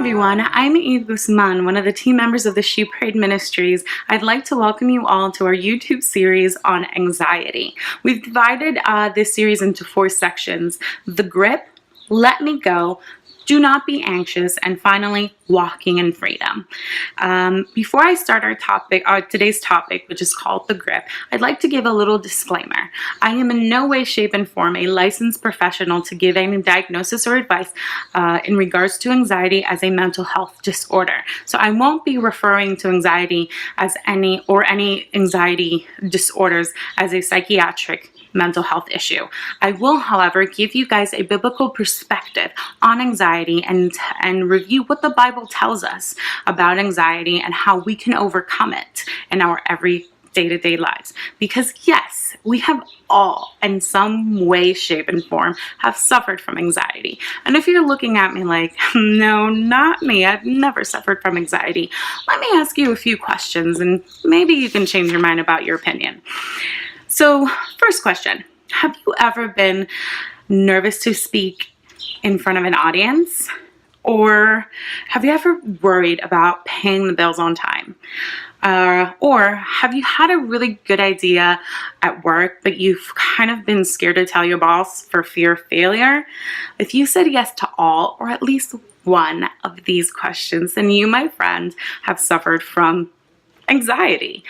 everyone, I'm Eve Guzman, one of the team members of the She Prayed Ministries. I'd like to welcome you all to our YouTube series on anxiety. We've divided this series into 4 sections: The Grip, Let Me Go, Do Not Be Anxious, and finally, Walking in Freedom. Before I start today's topic, which is called The Grip, I'd like to give a little disclaimer. I am in no way, shape, and form a licensed professional to give any diagnosis or advice in regards to anxiety as a mental health disorder. So I won't be referring to anxiety as any anxiety disorders as a psychiatric mental health issue. I will, however, give you guys a biblical perspective on anxiety and review what the Bible tells us about anxiety and how we can overcome it in our day-to-day lives. Because yes, we have all, in some way, shape, and form, have suffered from anxiety. And if you're looking at me like, no, not me, I've never suffered from anxiety, let me ask you a few questions and maybe you can change your mind about your opinion. So, first question, have you ever been nervous to speak in front of an audience? Or have you ever worried about paying the bills on time? Or have you had a really good idea at work, but you've kind of been scared to tell your boss for fear of failure? If you said yes to all, or at least one of these questions, then you, my friend, have suffered from anxiety.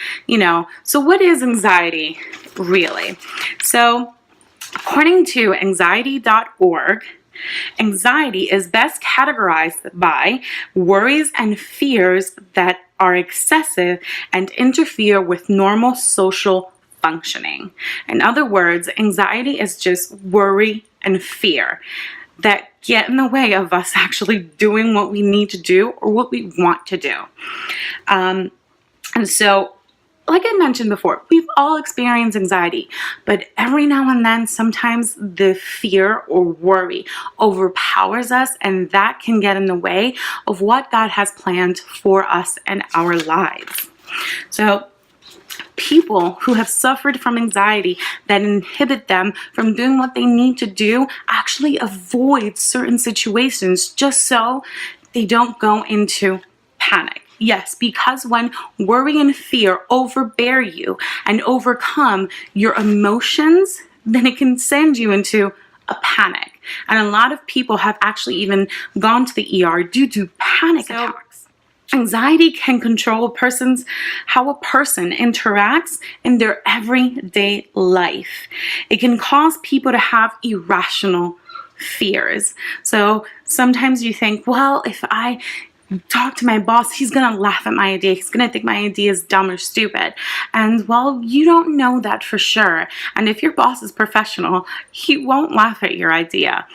So what is anxiety really? So according to anxiety.org, anxiety is best categorized by worries and fears that are excessive and interfere with normal social functioning. In other words, anxiety is just worry and fear that get in the way of us actually doing what we need to do or what we want to do. And so, like I mentioned before, we've all experienced anxiety, but every now and then, sometimes the fear or worry overpowers us, and that can get in the way of what God has planned for us and our lives. So, people who have suffered from anxiety that inhibit them from doing what they need to do actually avoid certain situations just so they don't go into panic. Yes, because when worry and fear overbear you and overcome your emotions, then it can send you into a panic. And a lot of people have actually even gone to the ER due to panic attacks. Anxiety can control how a person interacts in their everyday life. It can cause people to have irrational fears. So sometimes you think, well, if I talk to my boss, he's gonna laugh at my idea. He's gonna think my idea is dumb or stupid. And well, you don't know that for sure. And if your boss is professional, he won't laugh at your idea.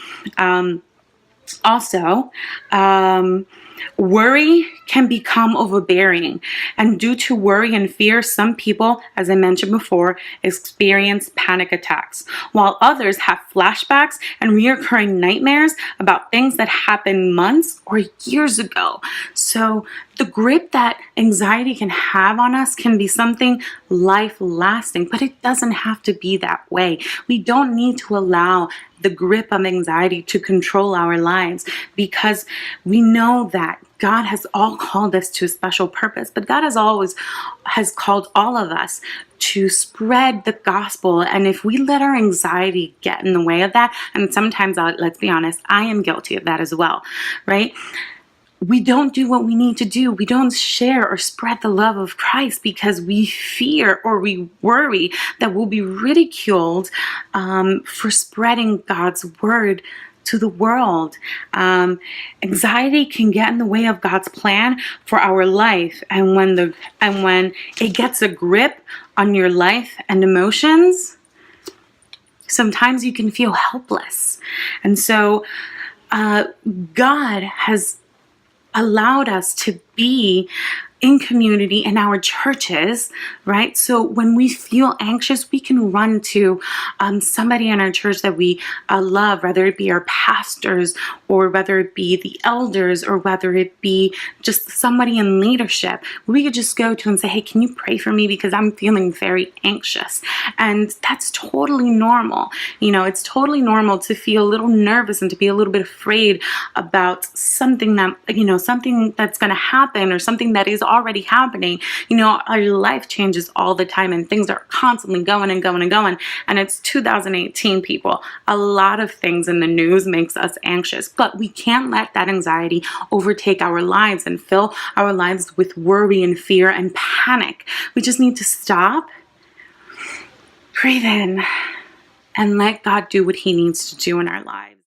Worry can become overbearing, and due to worry and fear, some people, as I mentioned before, experience panic attacks, while others have flashbacks and reoccurring nightmares about things that happened months or years ago. So the grip that anxiety can have on us can be something life-lasting, but it doesn't have to be that way. We don't need to allow the grip of anxiety to control our lives, because we know that God has all called us to a special purpose, but God has called all of us to spread the gospel. And if we let our anxiety get in the way of that, and sometimes, let's be honest, I am guilty of that as well, right? We don't do what we need to do. We don't share or spread the love of Christ because we fear or we worry that we'll be ridiculed for spreading God's word to the world. Anxiety can get in the way of God's plan for our life, and when it gets a grip on your life and emotions, sometimes you can feel helpless. And so God has allowed us to be in community, in our churches, right? So when we feel anxious, we can run to somebody in our church that we love, whether it be our pastors or whether it be the elders or whether it be just somebody in leadership. We could just go to and say, hey, can you pray for me because I'm feeling very anxious? And that's totally normal. It's totally normal to feel a little nervous and to be a little bit afraid about something that, something that's going to happen or something that is already happening. Our life changes all the time and things are constantly going and going and going. And it's 2018, people. A lot of things in the news makes us anxious, but we can't let that anxiety overtake our lives and fill our lives with worry and fear and panic. We just need to stop, breathe in, and let God do what He needs to do in our lives.